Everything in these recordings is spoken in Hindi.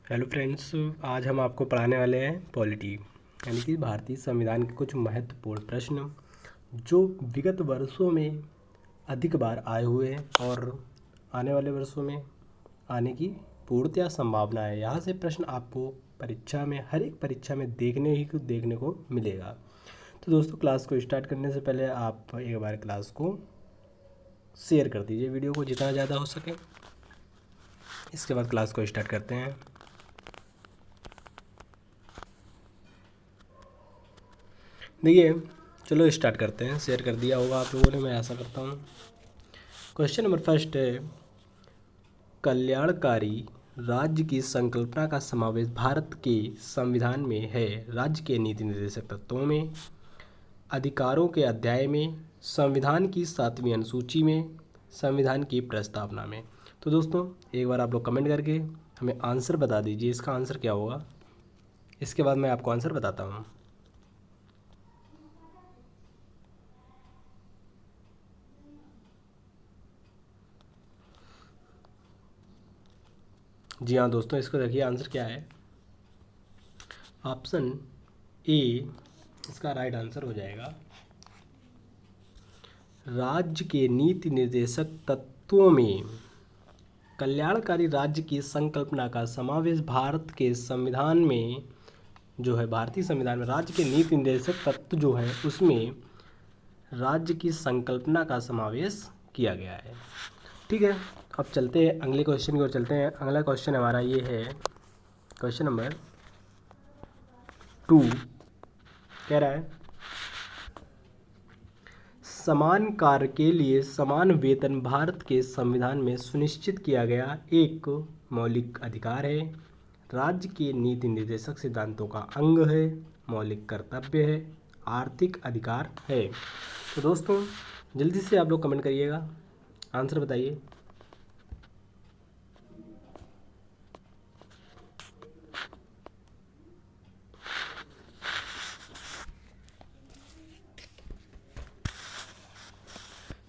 हेलो फ्रेंड्स, आज हम आपको पढ़ाने वाले हैं पॉलिटी यानी कि भारतीय संविधान के कुछ महत्वपूर्ण प्रश्न जो विगत वर्षों में अधिक बार आए हुए हैं और आने वाले वर्षों में आने की पूर्णतया संभावना है। यहाँ से प्रश्न आपको परीक्षा में, हर एक परीक्षा में देखने को मिलेगा। तो दोस्तों, क्लास को स्टार्ट करने से पहले आप एक बार क्लास को शेयर कर दीजिए, वीडियो को जितना ज़्यादा हो सके। इसके बाद क्लास को स्टार्ट करते हैं। देखिए, चलो स्टार्ट करते हैं। शेयर कर दिया होगा आप लोगों ने, मैं ऐसा करता हूँ। क्वेश्चन नंबर फर्स्ट है, कल्याणकारी राज्य की संकल्पना का समावेश भारत के संविधान में है। राज्य के नीति निर्देशक तत्वों में, अधिकारों के अध्याय में, संविधान की 7वीं अनुसूची में, संविधान की प्रस्तावना में। तो दोस्तों, एक बार आप लोग कमेंट करके हमें आंसर बता दीजिए, इसका आंसर क्या होगा। इसके बाद मैं आपको आंसर बताता हूँ। जी हाँ दोस्तों, इसको देखिए आंसर क्या है। ऑप्शन ए इसका राइट आंसर हो जाएगा। राज्य के नीति निर्देशक तत्वों में कल्याणकारी राज्य की संकल्पना का समावेश भारत के संविधान में जो है, भारतीय संविधान में राज्य के नीति निर्देशक तत्व जो है उसमें राज्य की संकल्पना का समावेश किया गया है। ठीक है, अब चलते हैं अगले क्वेश्चन की ओर चलते हैं। अगला क्वेश्चन हमारा ये है, क्वेश्चन नंबर 2 कह रहा है, समान कार्य के लिए समान वेतन भारत के संविधान में सुनिश्चित किया गया एक मौलिक अधिकार है, राज्य के नीति निर्देशक सिद्धांतों का अंग है, मौलिक कर्तव्य है, आर्थिक अधिकार है। तो दोस्तों, जल्दी से आप लोग कमेंट करिएगा, आंसर बताइए।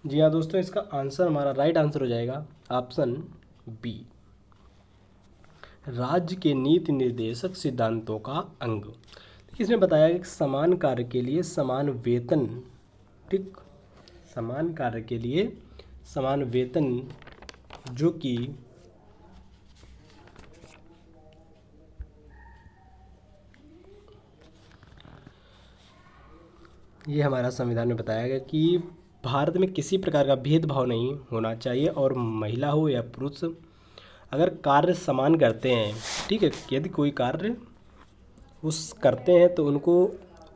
जी हाँ दोस्तों, इसका आंसर, हमारा राइट आंसर हो जाएगा ऑप्शन बी, राज्य के नीति निर्देशक सिद्धांतों का अंग। इसमें बताया गया कि समान कार्य के लिए समान वेतन, ठीक, समान कार्य के लिए समान वेतन, जो कि ये हमारा संविधान में बताया गया कि भारत में किसी प्रकार का भेदभाव नहीं होना चाहिए, और महिला हो या पुरुष, अगर कार्य समान करते हैं, ठीक है, यदि कोई कार्य उस करते हैं तो उनको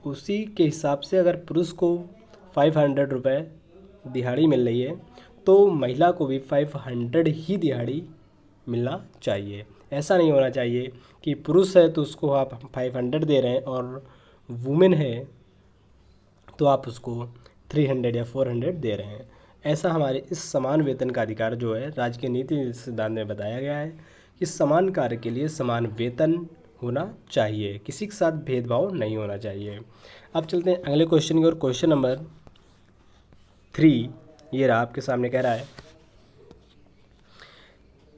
उसी के हिसाब से, अगर पुरुष को 500 रुपये दिहाड़ी मिल रही है तो महिला को भी 500 ही दिहाड़ी मिलना चाहिए। ऐसा नहीं होना चाहिए कि पुरुष है तो उसको आप 500 दे रहे हैं और वुमेन है तो आप उसको 300 या 400 दे रहे हैं। ऐसा हमारे इस समान वेतन का अधिकार जो है, राज्य के नीति सिद्धांत में बताया गया है कि समान कार्य के लिए समान वेतन होना चाहिए, किसी के साथ भेदभाव नहीं होना चाहिए। अब चलते हैं अगले क्वेश्चन की ओर। क्वेश्चन नंबर 3 ये रहा आपके सामने, कह रहा है,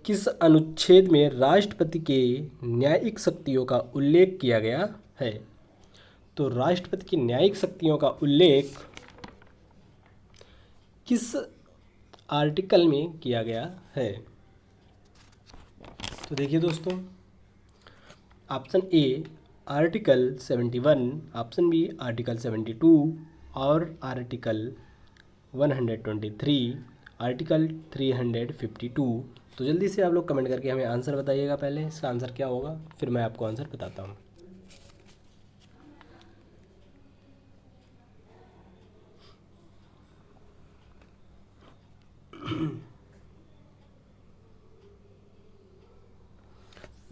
किस अनुच्छेद में राष्ट्रपति के न्यायिक शक्तियों का उल्लेख किया गया है। तो राष्ट्रपति की न्यायिक शक्तियों का उल्लेख किस आर्टिकल में किया गया है। तो देखिए दोस्तों, option A article 71, option B article 72 और आर्टिकल 123, आर्टिकल 352। तो जल्दी से आप लोग कमेंट करके हमें आंसर बताइएगा। पहले इसका आंसर क्या होगा, फिर मैं आपको आंसर बताता हूँ।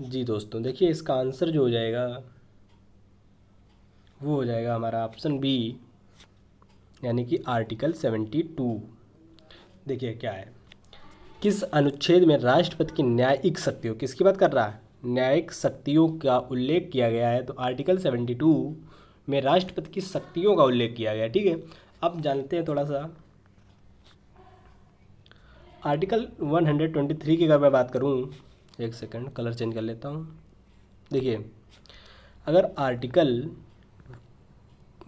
जी दोस्तों, देखिए इसका आंसर जो हो जाएगा वो हो जाएगा हमारा ऑप्शन बी, यानी कि आर्टिकल 72। देखिए क्या है, किस अनुच्छेद में राष्ट्रपति की न्यायिक शक्तियों, किसकी बात कर रहा है, न्यायिक शक्तियों का उल्लेख किया गया है। तो आर्टिकल 72 में राष्ट्रपति की शक्तियों का उल्लेख किया गया है। ठीक है, अब जानते हैं थोड़ा सा आर्टिकल 123 की। अगर मैं बात करूं, एक सेकंड कलर चेंज कर लेता हूं। देखिए, अगर आर्टिकल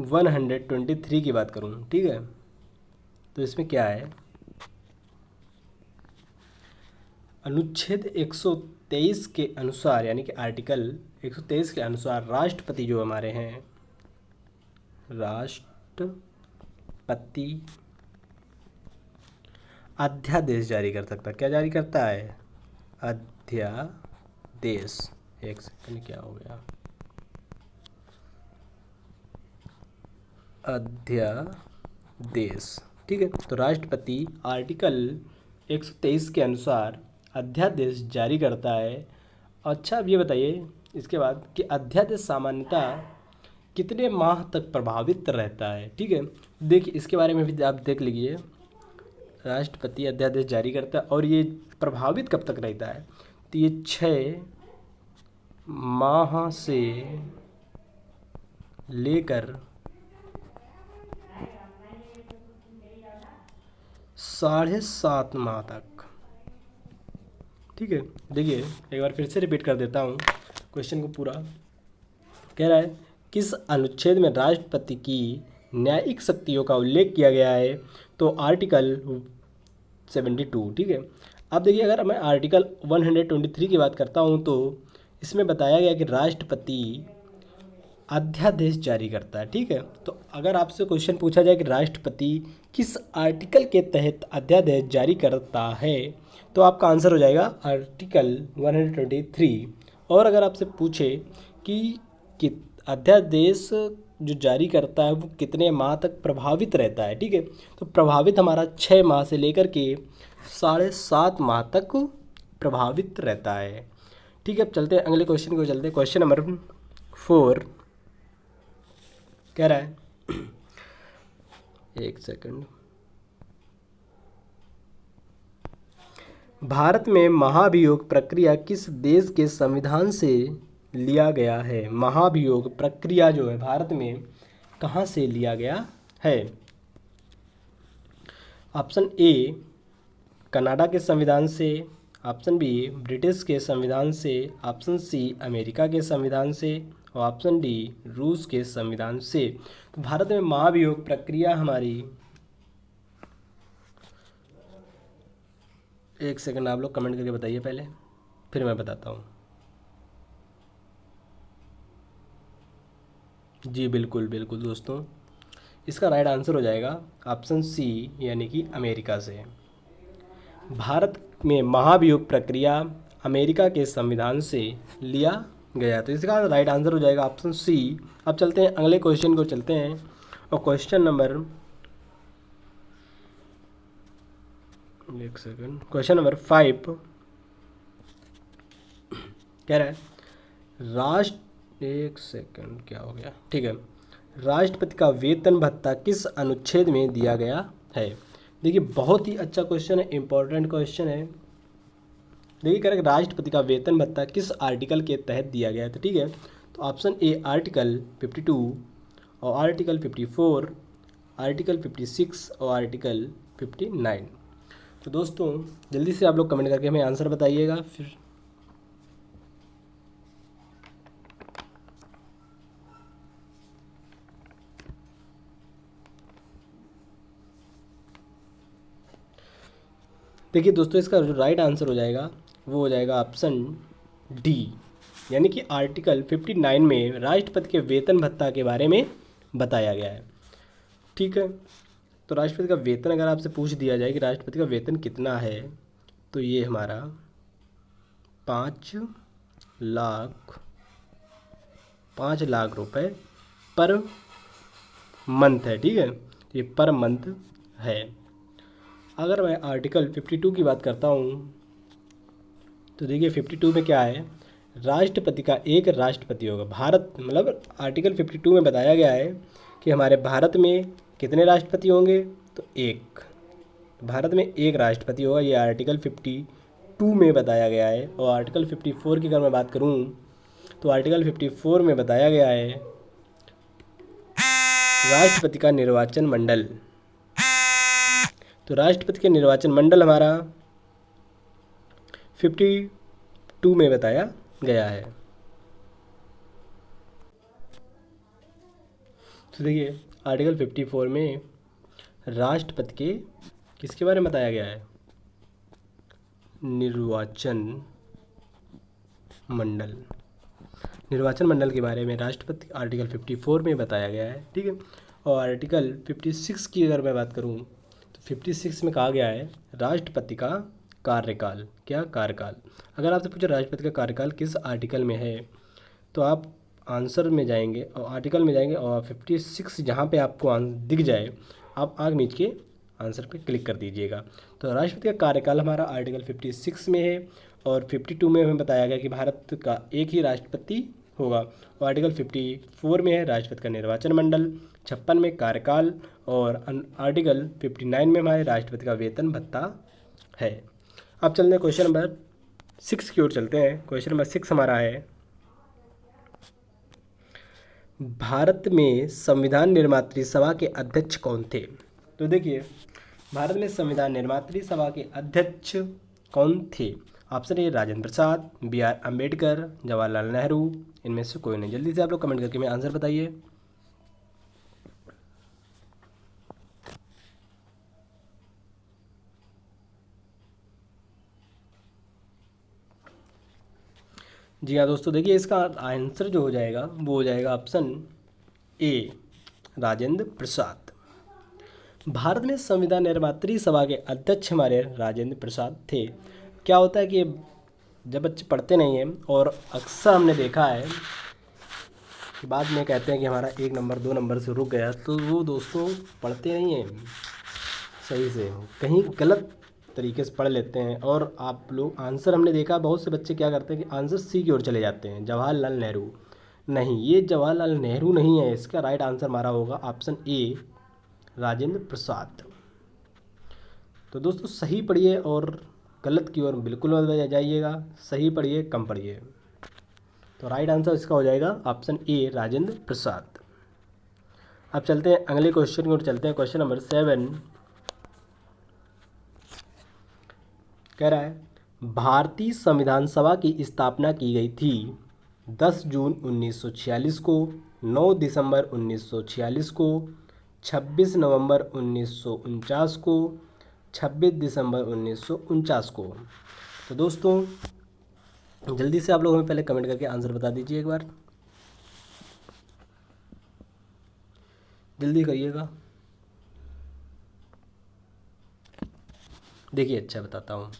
123 की बात करूँ, ठीक है, तो इसमें क्या है, अनुच्छेद 123 के अनुसार, यानी कि आर्टिकल 123 के अनुसार राष्ट्रपति जो हमारे हैं, राष्ट्रपति अध्यादेश जारी कर सकता है। क्या जारी करता है? अध्यादेश। एक सेकंड, क्या हो गया, अध्यादेश, ठीक है। तो राष्ट्रपति आर्टिकल 123 के अनुसार अध्यादेश जारी करता है। अच्छा, अब ये बताइए इसके बाद कि अध्यादेश सामान्यतः कितने माह तक प्रभावित रहता है, ठीक है। देखिए, इसके बारे में भी आप देख लीजिए, राष्ट्रपति अध्यादेश जारी करता है और ये प्रभावित कब तक रहता है, तो ये 6 माह से लेकर 7.5 माह तक, ठीक है। देखिए, एक बार फिर से रिपीट कर देता हूँ क्वेश्चन को पूरा। कह रहा है, किस अनुच्छेद में राष्ट्रपति की न्यायिक शक्तियों का उल्लेख किया गया है, तो आर्टिकल 72, ठीक है। अब देखिए, अगर मैं आर्टिकल 123 की बात करता हूँ तो इसमें बताया गया कि राष्ट्रपति अध्यादेश जारी करता है, ठीक है। तो अगर आपसे क्वेश्चन पूछा जाए कि राष्ट्रपति किस आर्टिकल के तहत अध्यादेश जारी करता है, तो आपका आंसर हो जाएगा आर्टिकल 123। और अगर आपसे पूछे कि अध्यादेश जो जारी करता है वो कितने माह तक प्रभावित रहता है, ठीक है, तो प्रभावित हमारा 6 माह से लेकर के 7.5 माह तक प्रभावित रहता है, ठीक है। अब चलते हैं अगले क्वेश्चन को, चलते हैं क्वेश्चन नंबर 4। कह रहा है, एक सेकंड, भारत में महाभियोग प्रक्रिया किस देश के संविधान से लिया गया है? महाभियोग प्रक्रिया जो है भारत में कहाँ से लिया गया है? ऑप्शन ए कनाडा के संविधान से, ऑप्शन बी ब्रिटिश के संविधान से, ऑप्शन सी अमेरिका के संविधान से, और ऑप्शन डी रूस के संविधान से। तो भारत में महाभियोग प्रक्रिया हमारी, एक सेकंड आप लोग कमेंट करके बताइए पहले, फिर मैं बताता हूँ। जी बिल्कुल बिल्कुल दोस्तों, इसका राइट आंसर हो जाएगा ऑप्शन सी, यानी कि अमेरिका से। भारत में महाभियोग प्रक्रिया अमेरिका के संविधान से लिया गया, तो इसका राइट आंसर हो जाएगा ऑप्शन सी। अब चलते हैं अगले क्वेश्चन को, चलते हैं, और क्वेश्चन नंबर, एक सेकंड, क्वेश्चन नंबर 5 कह रहा है, एक सेकंड, क्या हो गया, ठीक है, राष्ट्रपति का वेतन भत्ता किस अनुच्छेद में दिया गया है? देखिए, बहुत ही अच्छा क्वेश्चन है, इंपॉर्टेंट क्वेश्चन है। देखिए, कह रहे राष्ट्रपति का वेतन भत्ता किस आर्टिकल के तहत दिया गया है, तो ठीक है, तो ऑप्शन ए आर्टिकल 52, और आर्टिकल 54, आर्टिकल 56 और आर्टिकल 59। तो दोस्तों जल्दी से आप लोग कमेंट करके हमें आंसर बताइएगा। फिर देखिए दोस्तों, इसका जो राइट आंसर हो जाएगा वो हो जाएगा ऑप्शन डी, यानी कि आर्टिकल 59 में राष्ट्रपति के वेतन भत्ता के बारे में बताया गया है, ठीक है। तो राष्ट्रपति का वेतन अगर आपसे पूछ दिया जाए कि राष्ट्रपति का वेतन कितना है, तो ये हमारा 5 लाख रुपए पर मंथ है, ठीक है, ये पर मंथ है। अगर मैं आर्टिकल 52 की बात करता हूँ, तो देखिए 52 में क्या है, राष्ट्रपति का एक राष्ट्रपति होगा। भारत मतलब आर्टिकल 52 में बताया गया है कि हमारे भारत में कितने राष्ट्रपति होंगे, तो एक, भारत में एक राष्ट्रपति होगा, ये आर्टिकल 52 में बताया गया है। और आर्टिकल 54 की अगर मैं बात करूँ, तो आर्टिकल 54 में बताया गया है राष्ट्रपति का निर्वाचन मंडल। तो राष्ट्रपति के निर्वाचन मंडल हमारा 52 में बताया गया है। तो देखिए आर्टिकल 54 में राष्ट्रपति के किसके बारे में बताया गया है? निर्वाचन मंडल। निर्वाचन मंडल के बारे में राष्ट्रपति आर्टिकल 54 में बताया गया है, ठीक है। और आर्टिकल 56 की अगर मैं बात करूं तो 56 में कहा गया है राष्ट्रपति का कार्यकाल। क्या कार्यकाल? अगर आपसे पूछा राष्ट्रपति का कार्यकाल किस आर्टिकल में है तो आप आंसर में जाएंगे और आर्टिकल में जाएंगे और 56 जहाँ पे आपको दिख जाए आप आग मीच के आंसर पे क्लिक कर दीजिएगा। तो राष्ट्रपति का कार्यकाल हमारा आर्टिकल 56 में है और 52 में हमें बताया गया कि भारत का एक ही राष्ट्रपति होगा। और आर्टिकल 54 में है राष्ट्रपति का निर्वाचन मंडल, 56 में कार्यकाल और आर्टिकल 59 में हमारे राष्ट्रपति का वेतन भत्ता है। अब चलते हैं क्वेश्चन नंबर 6 की ओर चलते हैं। क्वेश्चन नंबर 6 हमारा है भारत में संविधान निर्मात्री सभा के अध्यक्ष कौन थे? तो देखिए भारत में संविधान निर्मात्री सभा के अध्यक्ष कौन थे? Option A Rajendra Prasad, B R Ambedkar, Jawaharlal Nehru, इनमें से कोई नहीं। जल्दी से आप लोग कमेंट करके मैं आंसर बताइए। जी हाँ दोस्तों, देखिए इसका आंसर जो हो जाएगा वो हो जाएगा ऑप्शन ए राजेंद्र प्रसाद। भारत में संविधान निर्मात्री सभा के अध्यक्ष हमारे राजेंद्र प्रसाद थे। क्या होता है कि जब बच्चे पढ़ते नहीं हैं और अक्सर हमने देखा है कि बाद में कहते हैं कि हमारा 1 नंबर 2 नंबर से रुक गया, तो वो दोस्तों पढ़ते नहीं हैं सही से, कहीं गलत तरीके से पढ़ लेते हैं। और आप लोग आंसर हमने देखा बहुत से बच्चे क्या करते हैं कि आंसर सी की ओर चले जाते हैं, जवाहरलाल नेहरू। नहीं, ये जवाहरलाल नेहरू नहीं है, इसका राइट आंसर हमारा होगा ऑप्शन ए राजेंद्र प्रसाद। तो दोस्तों सही पढ़िए और गलत की ओर बिल्कुल मत जाइएगा, सही पढ़िए कम पढ़िए। तो राइट आंसर इसका हो जाएगा ऑप्शन ए राजेंद्र प्रसाद। अब चलते हैं अगले क्वेश्चन की ओर चलते हैं। क्वेश्चन नंबर 7 कह रहा है भारतीय संविधान सभा की स्थापना की गई थी 10 जून 1946 को, 9 दिसंबर 1946 को, 26 नवंबर 1949 को, 26 दिसंबर 1949 को। तो दोस्तों जल्दी से आप लोग हमें पहले कमेंट करके आंसर बता दीजिए, एक बार जल्दी करिएगा। देखिए अच्छा बताता हूँ,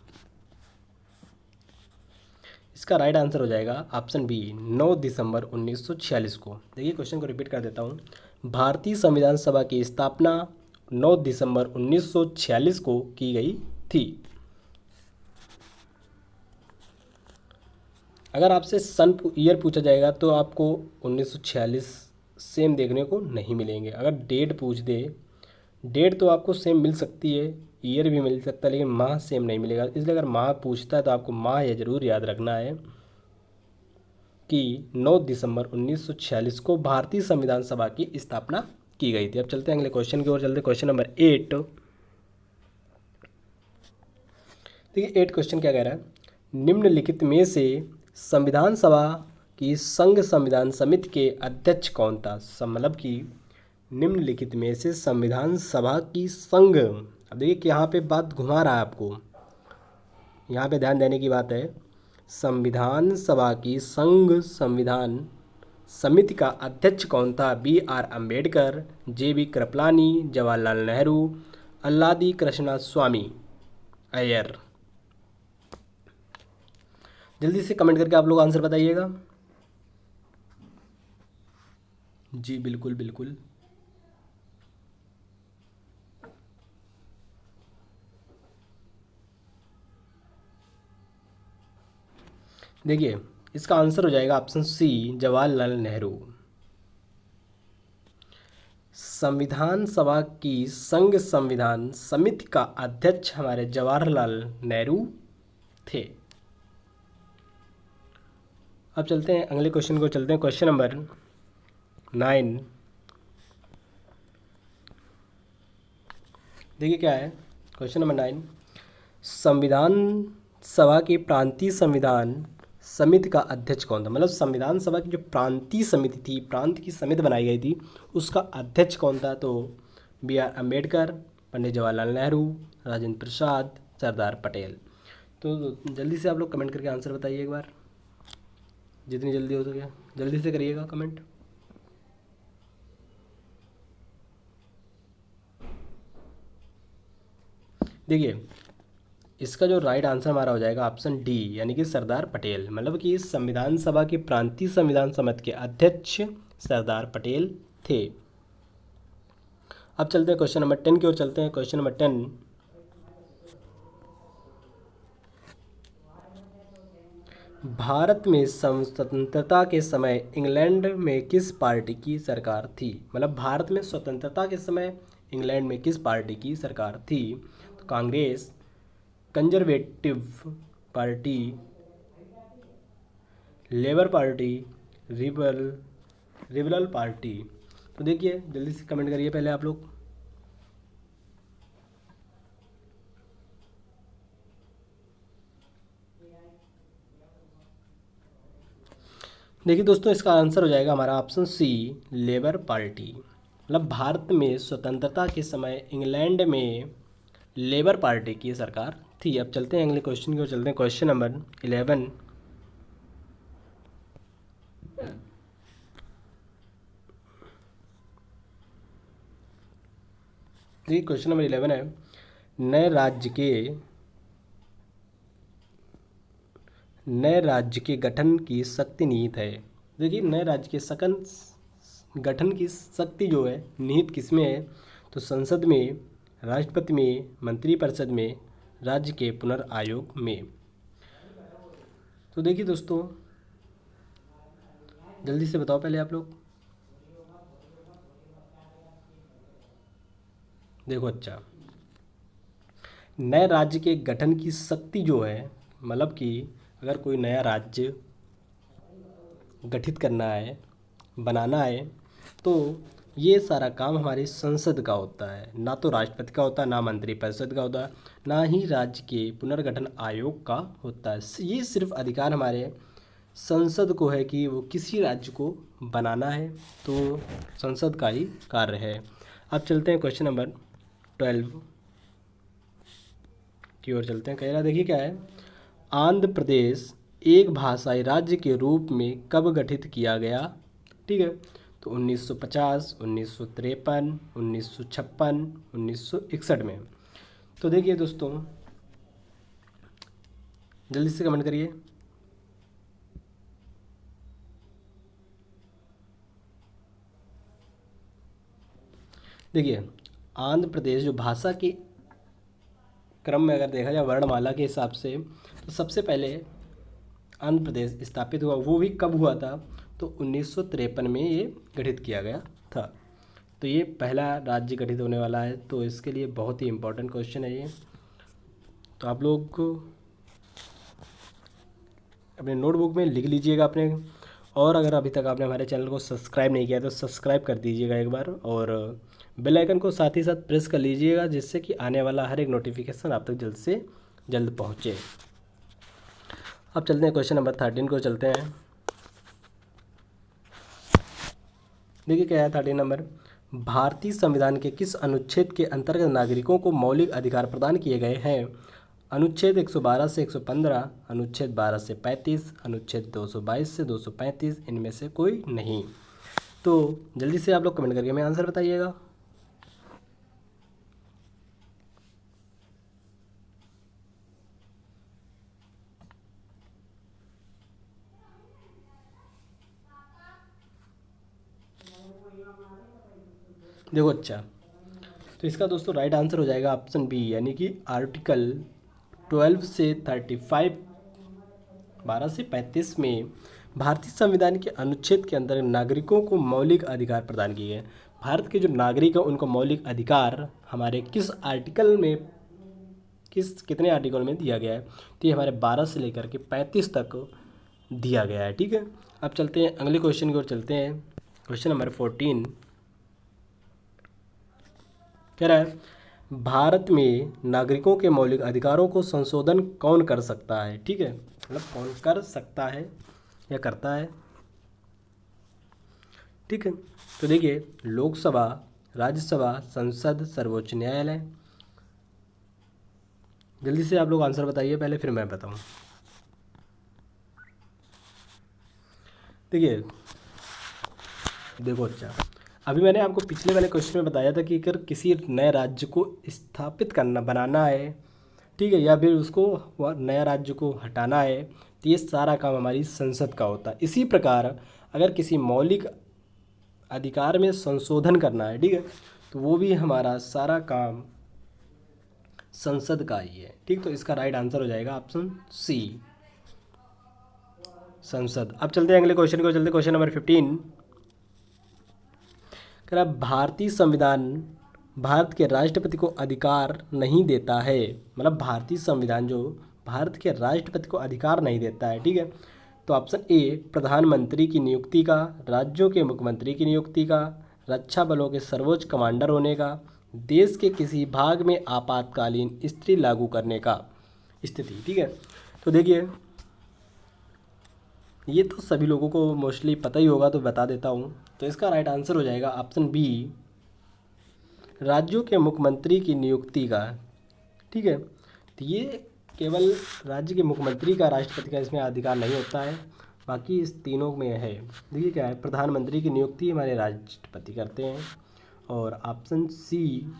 इसका राइट आंसर हो जाएगा ऑप्शन बी 9 दिसंबर 1946 को। देखिए क्वेश्चन को रिपीट कर देता हूँ, भारतीय संविधान सभा की स्थापना 9 दिसंबर 1946 को की गई थी। अगर आपसे सन ईयर पूछा जाएगा तो आपको 1946 सेम देखने को नहीं मिलेंगे। अगर डेट पूछ दे, डेट तो आपको सेम मिल सकती है, ईयर भी मिल सकता है, लेकिन माह सेम नहीं मिलेगा। इसलिए अगर माह पूछता है तो आपको माह यह ज़रूर याद रखना है कि 9 दिसंबर 1946 को भारतीय संविधान सभा की स्थापना की गई थी। अब चलते हैं अगले क्वेश्चन की ओर चलते हैं। Question number 8। देखिए 8 क्वेश्चन क्या कह रहा है, निम्नलिखित में से संविधान सभा की संघ संविधान समिति के अध्यक्ष कौन था? मतलब कि निम्नलिखित में से संविधान सभा की संघ, अब देखिए कि यहाँ पे बात घुमा रहा है आपको, यहाँ पे ध्यान देने की बात है। संविधान सभा की संघ संविधान समिति का अध्यक्ष कौन था? B R Ambedkar, J B Kripalani, Jawaharlal Nehru, Alladi Krishnaswamy Ayyar. जल्दी से कमेंट करके आप लोग आंसर बताइएगा। जी बिल्कुल बिल्कुल। देखिए इसका आंसर हो जाएगा ऑप्शन सी जवाहरलाल नेहरू। संविधान सभा की संघ संविधान समिति का अध्यक्ष हमारे जवाहरलाल नेहरू थे। अब चलते हैं अगले क्वेश्चन को चलते हैं। Question number 9। देखिए क्या है क्वेश्चन नंबर 9, संविधान सभा की प्रांतीय संविधान समिति का अध्यक्ष कौन था? मतलब संविधान सभा की जो प्रांतीय समिति थी, प्रांत की समिति बनाई गई थी, उसका अध्यक्ष कौन था? तो B.R. अम्बेडकर, पंडित जवाहरलाल नेहरू, राजेंद्र प्रसाद, सरदार पटेल। तो जल्दी से आप लोग कमेंट करके आंसर बताइए एक बार, जितनी जल्दी हो सके जल्दी से करिएगा कमेंट। देखिए, इसका जो राइट आंसर हमारा हो जाएगा ऑप्शन डी, यानी कि सरदार पटेल। मतलब कि इस संविधान सभा की प्रांतीय संविधान समिति के अध्यक्ष सरदार पटेल थे। अब चलते हैं क्वेश्चन नंबर 10 की ओर चलते हैं। क्वेश्चन नंबर 10, भारत में स्वतंत्रता के समय इंग्लैंड में किस पार्टी की सरकार थी? मतलब भारत में स्वतंत्रता के समय इंग्लैंड में किस पार्टी की सरकार थी? तो Congress, conservative party, labour party, liberal party. तो देखिए, जल्दी से कमेंट करिए पहले आप लोग। देखिए दोस्तों, इसका आंसर हो जाएगा हमारा ऑप्शन सी, लेबर पार्टी। मतलब भारत में स्वतंत्रता के समय इंग्लैंड में लेबर पार्टी की सरकार थी। अब चलते हैं अगले क्वेश्चन की ओर चलते हैं। क्वेश्चन नंबर 11, देखिए क्वेश्चन नंबर 11 है, नए राज्य के गठन की शक्ति निहित है। देखिए, नए राज्य के गठन की शक्ति जो है निहित किसमें है? तो संसद में, राष्ट्रपति में, मंत्रिपरिषद में, राज्य के पुनर्आयोग में। तो देखिए दोस्तों, जल्दी से बताओ पहले आप लोग। देखो, अच्छा, नए राज्य के गठन की शक्ति जो है, मतलब कि अगर कोई नया राज्य गठित करना है, बनाना है, तो ये सारा काम हमारी संसद का होता है, ना तो राष्ट्रपति का होता है, ना मंत्रिपरिषद का होता है, ना ही राज्य के पुनर्गठन आयोग का होता है। ये सिर्फ अधिकार हमारे संसद को है कि वो किसी राज्य को बनाना है, तो संसद का ही कार्य है। अब चलते हैं क्वेश्चन नंबर 12 की ओर चलते हैं। कह रहा देखिए क्या है, आंध्र प्रदेश एक भाषाई राज्य के रूप में कब गठित किया गया? ठीक है, तो 1950, 1953, 1956, 1961 में। तो देखिए दोस्तों, जल्दी से कमेंट करिए। देखिए, आंध्र प्रदेश जो भाषा के क्रम में अगर देखा जाए वर्णमाला के हिसाब से, तो सबसे पहले आंध्र प्रदेश स्थापित हुआ, वो भी कब हुआ था? तो 1953 में ये गठित किया गया था। तो ये पहला राज्य गठित होने वाला है, तो इसके लिए बहुत ही इम्पोर्टेंट क्वेश्चन है ये। तो आप लोग अपने नोटबुक में लिख लीजिएगा अपने, और अगर अभी तक आपने हमारे चैनल को सब्सक्राइब नहीं किया तो सब्सक्राइब कर दीजिएगा एक बार, और बेल आइकन को साथ ही साथ प्रेस कर लीजिएगा, जिससे कि आने वाला हर एक नोटिफिकेशन आप तक जल्द से जल्द पहुँचे। अब चलते हैं क्वेश्चन नंबर 13 को चलते हैं। देखिए क्या है 13 नंबर, भारतीय संविधान के किस अनुच्छेद के अंतर्गत नागरिकों को मौलिक अधिकार प्रदान किए गए हैं? अनुच्छेद 112 से 115, अनुच्छेद 12 से 35, अनुच्छेद 222 से 235, इनमें से कोई नहीं। तो जल्दी से आप लोग कमेंट करके हमें आंसर बताइएगा। देखो, अच्छा, तो इसका दोस्तों राइट आंसर हो जाएगा ऑप्शन बी, यानी कि आर्टिकल 12 से 35, 12 से 35 में भारतीय संविधान के अनुच्छेद के अंदर नागरिकों को मौलिक अधिकार प्रदान किए गए। भारत के जो नागरिक हैं उनको मौलिक अधिकार हमारे किस आर्टिकल में, कितने आर्टिकल में दिया गया है? तो ये हमारे 12 से लेकर के 35 तक दिया गया है। ठीक है, अब चलते हैं अगले क्वेश्चन की ओर चलते हैं। क्वेश्चन नंबर 14 कह रहा है, भारत में नागरिकों के मौलिक अधिकारों को संशोधन कौन कर सकता है? ठीक है, मतलब कौन कर सकता है या करता है। ठीक है, तो देखिए, लोकसभा, राज्यसभा, संसद, सर्वोच्च न्यायालय। जल्दी से आप लोग आंसर बताइए पहले, फिर मैं बताऊं। देखिए, देखो अच्छा, अभी मैंने आपको पिछले वाले क्वेश्चन में बताया था कि अगर किसी नए राज्य को स्थापित करना, बनाना है, ठीक है, या फिर उसको वह नया राज्य को हटाना है, तो ये सारा काम हमारी संसद का होता है। इसी प्रकार अगर किसी मौलिक अधिकार में संशोधन करना है, ठीक है, तो वो भी हमारा सारा काम संसद का ही है। ठीक, तो इसका राइट आंसर हो जाएगा ऑप्शन सी, संसद। अब चलते हैं अगले क्वेश्चन को, चलते क्वेश्चन नंबर 15। कह रहा भारतीय संविधान भारत के राष्ट्रपति को अधिकार नहीं देता है, मतलब भारतीय संविधान जो भारत के राष्ट्रपति को अधिकार नहीं देता है। ठीक है, तो ऑप्शन ए प्रधानमंत्री की नियुक्ति का, राज्यों के मुख्यमंत्री की नियुक्ति का, रक्षा बलों के सर्वोच्च कमांडर होने का, देश के किसी भाग में आपातकालीन स्थिति लागू करने का स्थिति। ठीक है, तो देखिए, ये तो सभी लोगों को मोस्टली पता ही होगा, तो बता देता हूँ। तो इसका राइट आंसर हो जाएगा ऑप्शन बी, राज्यों के मुख्यमंत्री की नियुक्ति का। ठीक है, तो ये केवल राज्य के मुख्यमंत्री का, राष्ट्रपति का इसमें अधिकार नहीं होता है, बाकी इस तीनों में है। देखिए क्या है, प्रधानमंत्री की नियुक्ति हमारे राष्ट्रपति करते हैं, और ऑप्शन सी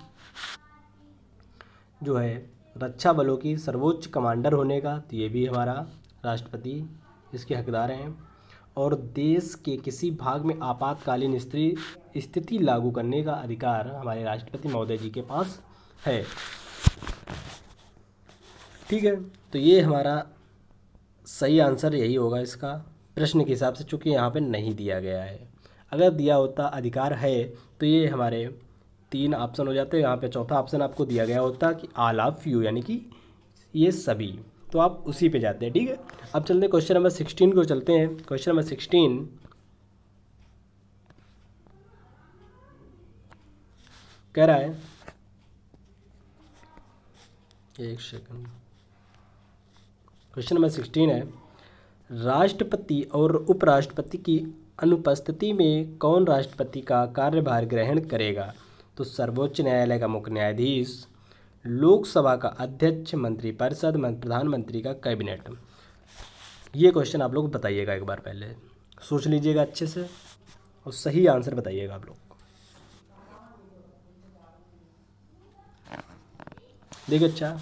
जो है रक्षा बलों की सर्वोच्च कमांडर होने का, तो ये भी हमारा राष्ट्रपति इसके हकदार हैं, और देश के किसी भाग में आपातकालीन स्थिति लागू करने का अधिकार हमारे राष्ट्रपति महोदय जी के पास है। ठीक है, तो ये हमारा सही आंसर यही होगा इसका, प्रश्न के हिसाब से, चूँकि यहाँ पे नहीं दिया गया है। अगर दिया होता अधिकार है तो ये हमारे 3 ऑप्शन हो जाते हैं। यहाँ पे चौथा ऑप्शन आपको दिया गया होता कि ऑल ऑफ यू, यानी कि ये सभी, तो आप उसी पे जाते हैं। ठीक है, अब चलते हैं क्वेश्चन नंबर 16 को, चलते हैं क्वेश्चन नंबर 16। कह रहा है, एक सेकंड, क्वेश्चन नंबर 16 है, राष्ट्रपति और उपराष्ट्रपति की अनुपस्थिति में कौन राष्ट्रपति का कार्यभार ग्रहण करेगा? तो सर्वोच्च न्यायालय का मुख्य न्यायाधीश, लोकसभा का अध्यक्ष, मंत्रिपरिषद, प्रधानमंत्री का कैबिनेट। ये क्वेश्चन आप लोग बताइएगा, एक बार पहले सोच लीजिएगा अच्छे से और सही आंसर बताइएगा आप लोग। देखिए अच्छा,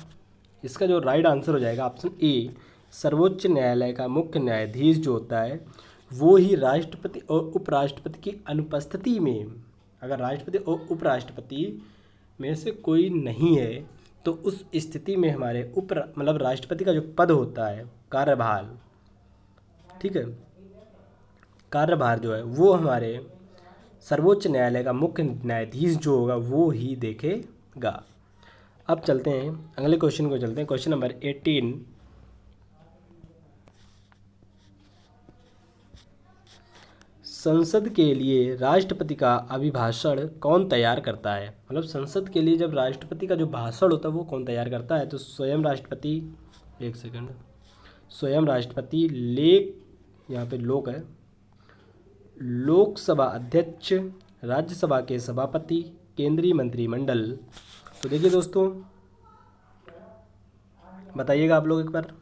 इसका जो राइट आंसर हो जाएगा ऑप्शन ए, सर्वोच्च न्यायालय का मुख्य न्यायाधीश जो होता है वो ही राष्ट्रपति और उपराष्ट्रपति की अनुपस्थिति में, अगर राष्ट्रपति और उपराष्ट्रपति में से कोई नहीं है, तो उस स्थिति में हमारे मतलब राष्ट्रपति का जो पद होता है, कार्यभार, ठीक है, कार्यभार जो है वो हमारे सर्वोच्च न्यायालय का मुख्य न्यायाधीश जो होगा वो ही देखेगा। अब चलते हैं अगले क्वेश्चन को, चलते हैं क्वेश्चन नंबर 18। संसद के लिए राष्ट्रपति का अभिभाषण कौन तैयार करता है? मतलब संसद के लिए जब राष्ट्रपति का जो भाषण होता है वो कौन तैयार करता है? तो स्वयं राष्ट्रपति, एक सेकंड, स्वयं राष्ट्रपति, यहाँ पे लोक है, लोकसभा अध्यक्ष, राज्यसभा के सभापति, केंद्रीय मंत्रिमंडल। तो देखिए दोस्तों, बताइएगा आप लोग एक बार,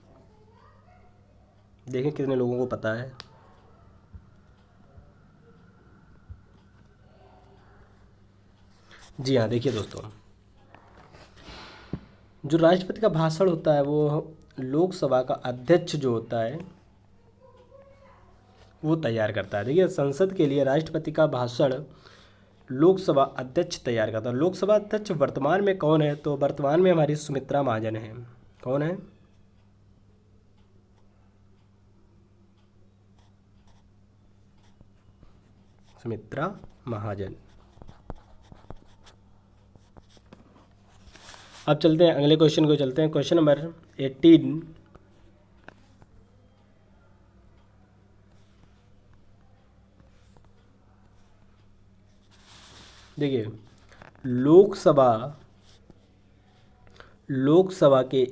देखें कितने लोगों को पता है। जी हाँ, देखिए दोस्तों, जो राष्ट्रपति का भाषण होता है वो लोकसभा का अध्यक्ष जो होता है वो तैयार करता है। देखिए, संसद के लिए राष्ट्रपति का भाषण लोकसभा अध्यक्ष तैयार करता है। लोकसभा अध्यक्ष वर्तमान में कौन है? तो वर्तमान में हमारी सुमित्रा महाजन है। कौन है? सुमित्रा महाजन। अब चलते हैं अगले क्वेश्चन को, चलते हैं क्वेश्चन नंबर 18। देखिए, लोकसभा लोकसभा के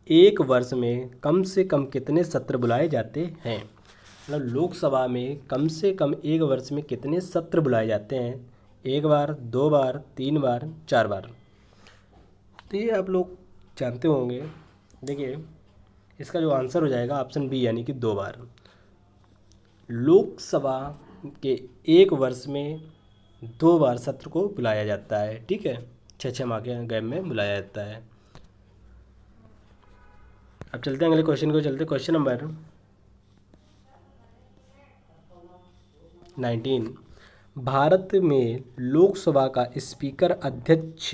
एक वर्ष में कम से कम कितने सत्र बुलाए जाते हैं? मतलब लोकसभा में कम से कम एक वर्ष में कितने सत्र बुलाए जाते हैं? 1 बार, 2 बार, 3 बार, 4 बार। तो ये आप लोग जानते होंगे। देखिए इसका जो आंसर हो जाएगा ऑप्शन बी यानी कि 2 बार। लोकसभा के एक वर्ष में 2 बार सत्र को बुलाया जाता है, ठीक है। 6 माह के गैप में बुलाया जाता है। अब चलते हैं अगले क्वेश्चन को। चलते क्वेश्चन नंबर 19। भारत में लोकसभा का स्पीकर अध्यक्ष,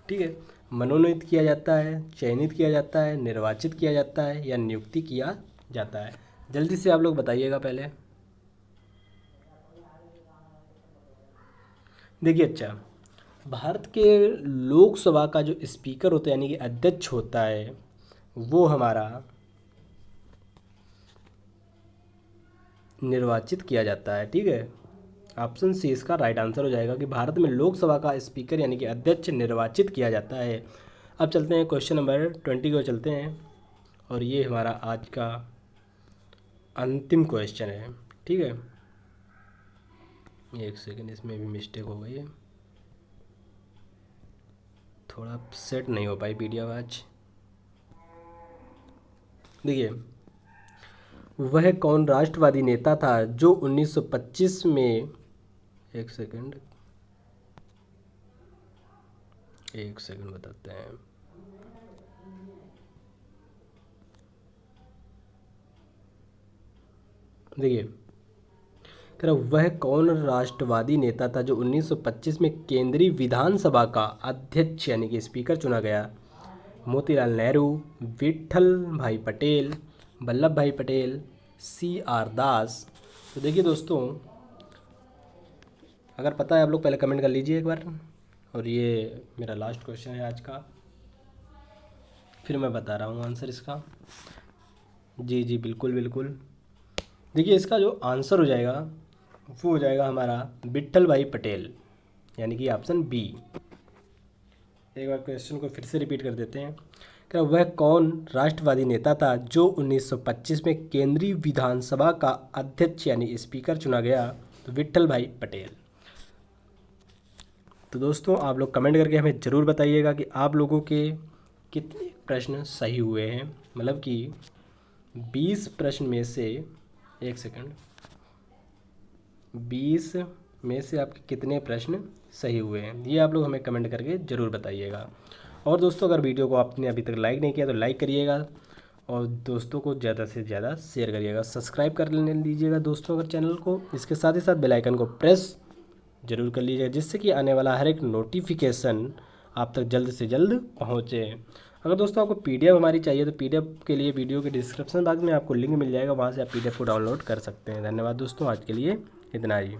ठीक है, मनोनीत किया जाता है, चयनित किया जाता है, निर्वाचित किया जाता है या नियुक्ति किया जाता है? जल्दी से आप लोग बताइएगा पहले। देखिए अच्छा, भारत के लोकसभा का जो स्पीकर होता है यानी कि अध्यक्ष होता है वो हमारा निर्वाचित किया जाता है, ठीक है। ऑप्शन सी इसका राइट आंसर हो जाएगा कि भारत में लोकसभा का स्पीकर यानी कि अध्यक्ष निर्वाचित किया जाता है। अब चलते हैं क्वेश्चन नंबर 20 को चलते हैं और ये हमारा आज का अंतिम क्वेश्चन है, ठीक है। एक सेकंड, इसमें भी मिस्टेक हो गई है, थोड़ा सेट नहीं हो पाई पीडीएफ आज। देखिए, वह कौन राष्ट्रवादी नेता था जो 1925 में, एक सेकंड बताते हैं। देखिए, वह कौन राष्ट्रवादी नेता था जो 1925 में केंद्रीय विधानसभा का अध्यक्ष यानी कि स्पीकर चुना गया? मोतीलाल नेहरू, विट्ठल भाई पटेल, वल्लभ भाई पटेल, CR दास। तो देखिए दोस्तों, अगर पता है आप लोग पहले कमेंट कर लीजिए एक बार। और ये मेरा लास्ट क्वेश्चन है आज का, फिर मैं बता रहा हूँ आंसर इसका। जी बिल्कुल बिल्कुल। देखिए इसका जो आंसर हो जाएगा वो हो जाएगा हमारा विट्ठल भाई पटेल यानी कि ऑप्शन बी। एक बार क्वेश्चन को फिर से रिपीट कर देते हैं कि वह कौन राष्ट्रवादी नेता था जो 1925 में केंद्रीय विधानसभा का अध्यक्ष यानी स्पीकर चुना गया? तो विट्ठल भाई पटेल। तो दोस्तों आप लोग कमेंट करके हमें ज़रूर बताइएगा कि आप लोगों के कितने प्रश्न सही हुए हैं। मतलब कि 20 प्रश्न में से, एक सेकंड, 20 में से आपके कितने प्रश्न सही हुए हैं ये आप लोग हमें कमेंट करके ज़रूर बताइएगा। और दोस्तों अगर वीडियो को आपने अभी तक लाइक नहीं किया तो लाइक करिएगा और दोस्तों को ज़्यादा से ज़्यादा शेयर करिएगा। सब्सक्राइब कर लीजिएगा दोस्तों अगर चैनल को। इसके साथ ही साथ बेल आइकन को प्रेस ज़रूर कर लीजिएगा जिससे कि आने वाला हर एक नोटिफिकेशन आप तक जल्द से जल्द पहुँचे। अगर दोस्तों आपको PDF हमारी चाहिए तो PDF के लिए वीडियो के डिस्क्रिप्शन बॉक्स में आपको लिंक मिल जाएगा, वहाँ से आप PDF को डाउनलोड कर सकते हैं। धन्यवाद दोस्तों, आज के लिए इतना ही।